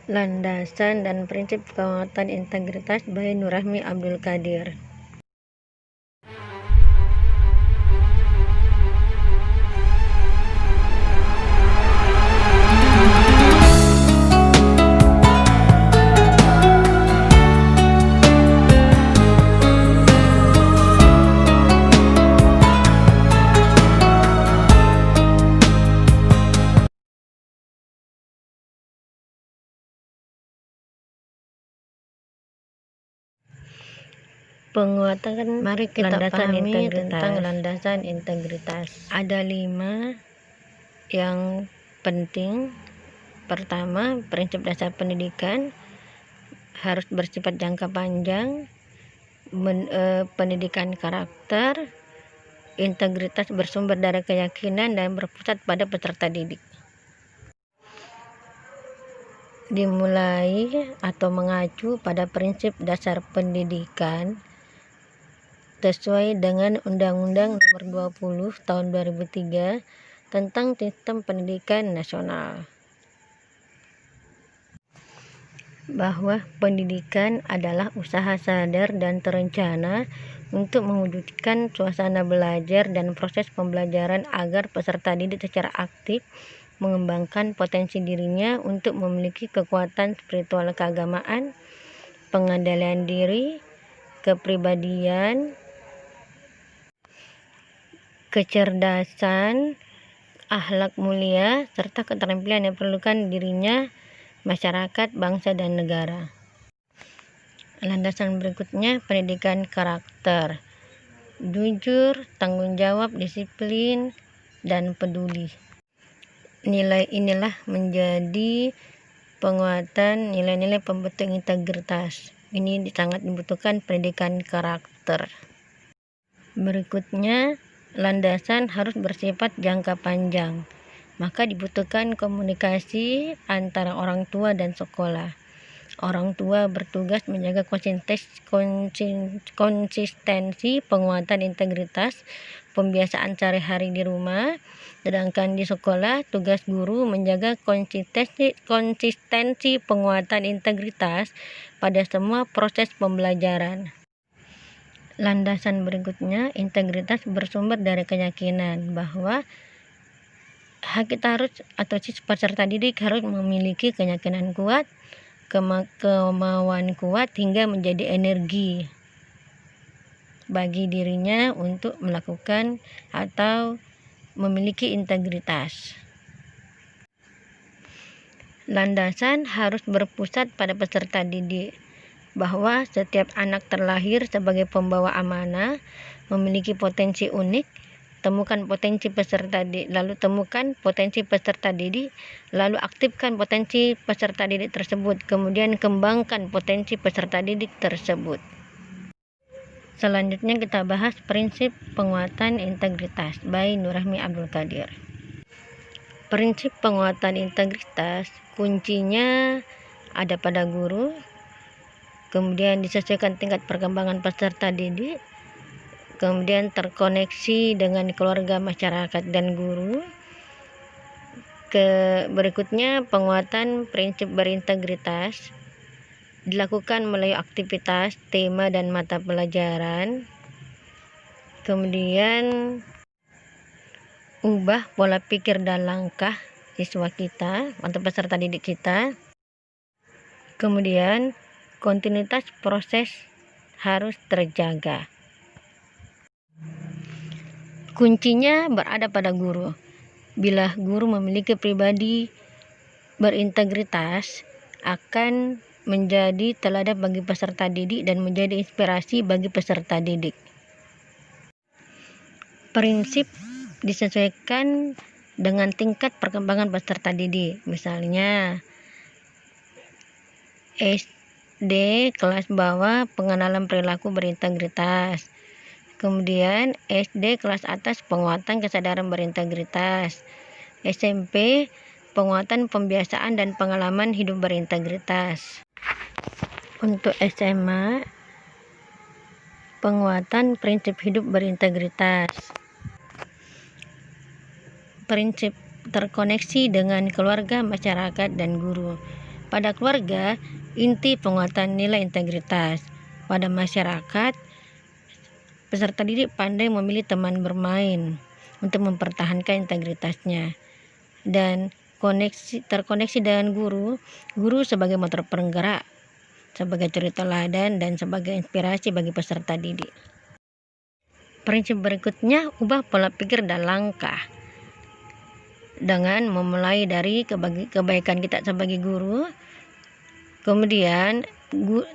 Landasan dan prinsip penguatan integritas by Nurrahmi Abdul Qadir. Penguatan, mari kita pahami tentang landasan integritas. Ada 5 yang penting. Pertama, prinsip dasar pendidikan harus bersifat jangka panjang, pendidikan karakter, integritas bersumber dari keyakinan dan berpusat pada peserta didik. Dimulai atau mengacu pada prinsip dasar pendidikan sesuai dengan Undang-Undang Nomor 20 Tahun 2003 tentang Sistem Pendidikan Nasional, bahwa pendidikan adalah usaha sadar dan terencana untuk mewujudkan suasana belajar dan proses pembelajaran agar peserta didik secara aktif mengembangkan potensi dirinya untuk memiliki kekuatan spiritual keagamaan, pengendalian diri, kepribadian, kecerdasan, akhlak mulia, serta keterampilan yang diperlukan dirinya, masyarakat, bangsa, dan negara. Landasan berikutnya, pendidikan karakter. Jujur, tanggung jawab, disiplin, dan peduli. Nilai inilah menjadi penguatan nilai-nilai pembentuk integritas. Ini sangat dibutuhkan pendidikan karakter. Berikutnya, landasan harus bersifat jangka panjang, maka dibutuhkan komunikasi antara orang tua dan sekolah. Orang tua bertugas menjaga konsistensi penguatan integritas pembiasaan sehari-hari di rumah, sedangkan di sekolah tugas guru menjaga konsistensi penguatan integritas pada semua proses pembelajaran. Landasan berikutnya, integritas bersumber dari keyakinan bahwa kita harus atau si peserta didik harus memiliki keyakinan kuat, kemauan kuat hingga menjadi energi bagi dirinya untuk melakukan atau memiliki integritas. Landasan harus berpusat pada peserta didik, bahwa setiap anak terlahir sebagai pembawa amanah, memiliki potensi unik. Temukan potensi peserta didik, lalu aktifkan potensi peserta didik tersebut, kemudian kembangkan potensi peserta didik tersebut. Selanjutnya kita bahas prinsip penguatan integritas by Nurrahmi Abdul Qadir. Prinsip penguatan integritas kuncinya ada pada guru, kemudian disesuaikan tingkat perkembangan peserta didik, kemudian terkoneksi dengan keluarga, masyarakat, dan guru. Berikutnya, penguatan prinsip berintegritas dilakukan melalui aktivitas, tema, dan mata pelajaran. Kemudian, ubah pola pikir dan langkah siswa kita atau peserta didik kita. Kemudian, kontinuitas proses harus terjaga. Kuncinya berada pada guru. Bila guru memiliki pribadi berintegritas, akan menjadi teladan bagi peserta didik dan menjadi inspirasi bagi peserta didik. Prinsip disesuaikan dengan tingkat perkembangan peserta didik. Misalnya, SD kelas bawah pengenalan perilaku berintegritas, kemudian SD kelas atas penguatan kesadaran berintegritas, SMP penguatan pembiasaan dan pengalaman hidup berintegritas. Untuk SMA, penguatan prinsip hidup berintegritas, prinsip terkoneksi dengan keluarga, masyarakat, dan guru. Pada keluarga, inti penguatan nilai integritas. Pada masyarakat, peserta didik pandai memilih teman bermain untuk mempertahankan integritasnya. Dan terkoneksi dengan guru sebagai motor penggerak, sebagai cerita teladan, dan sebagai inspirasi bagi peserta didik. Prinsip berikutnya, ubah pola pikir dan langkah. Dengan memulai dari kebaikan kita sebagai guru, kemudian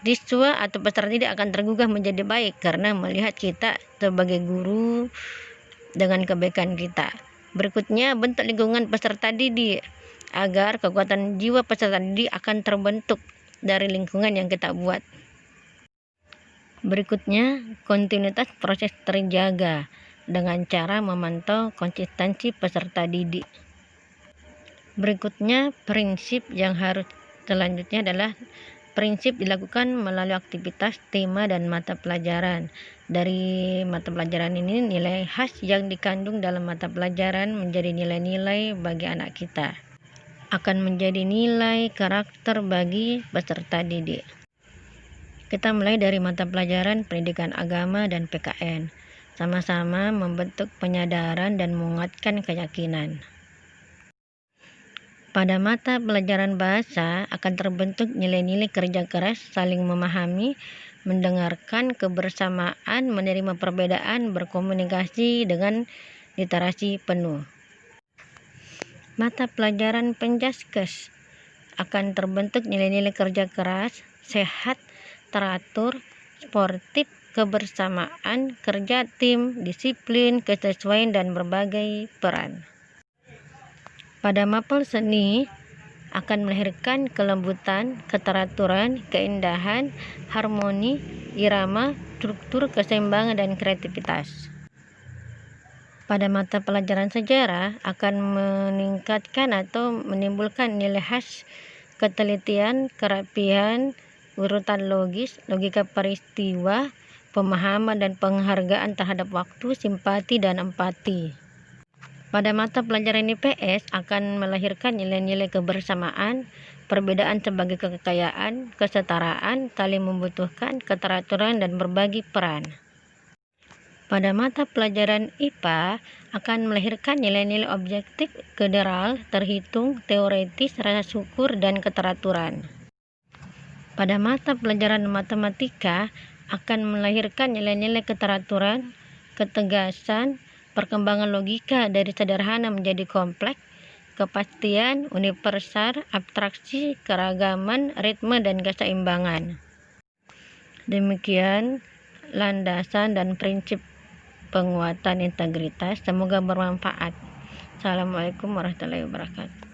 siswa atau peserta didik akan tergugah menjadi baik karena melihat kita sebagai guru dengan kebaikan kita. Berikutnya, bentuk lingkungan peserta didik agar kekuatan jiwa peserta didik akan terbentuk dari lingkungan yang kita buat. Berikutnya, kontinuitas proses terjaga dengan cara memantau konsistensi peserta didik. Berikutnya, prinsip yang harus selanjutnya adalah prinsip dilakukan melalui aktivitas, tema, dan mata pelajaran. Dari mata pelajaran ini, nilai khas yang dikandung dalam mata pelajaran menjadi nilai-nilai bagi anak kita. Akan menjadi nilai karakter bagi peserta didik. Kita mulai dari mata pelajaran pendidikan agama dan PKN. Sama-sama membentuk penyadaran dan menguatkan keyakinan. Pada mata pelajaran bahasa akan terbentuk nilai-nilai kerja keras, saling memahami, mendengarkan, kebersamaan, menerima perbedaan, berkomunikasi dengan literasi penuh. Mata pelajaran penjaskes akan terbentuk nilai-nilai kerja keras, sehat, teratur, sportif, kebersamaan, kerja tim, disiplin, kesesuaian, dan berbagai peran. Pada mapel seni akan melahirkan kelembutan, keteraturan, keindahan, harmoni, irama, struktur, keseimbangan, dan kreativitas. Pada mata pelajaran sejarah akan meningkatkan atau menimbulkan nilai khas, ketelitian, kerapian, urutan logis, logika peristiwa, pemahaman dan penghargaan terhadap waktu, simpati, dan empati. Pada mata pelajaran IPS akan melahirkan nilai-nilai kebersamaan, perbedaan sebagai kekayaan, kesetaraan, saling membutuhkan, keteraturan, dan berbagi peran. Pada mata pelajaran IPA akan melahirkan nilai-nilai objektif, federal, terhitung, teoretis, rasa syukur, dan keteraturan. Pada mata pelajaran matematika akan melahirkan nilai-nilai keteraturan, ketegasan, perkembangan logika dari sederhana menjadi kompleks, kepastian, universal, abstraksi, keragaman, ritme, dan keseimbangan. Demikian landasan dan prinsip penguatan integritas. Semoga bermanfaat. Assalamualaikum warahmatullahi wabarakatuh.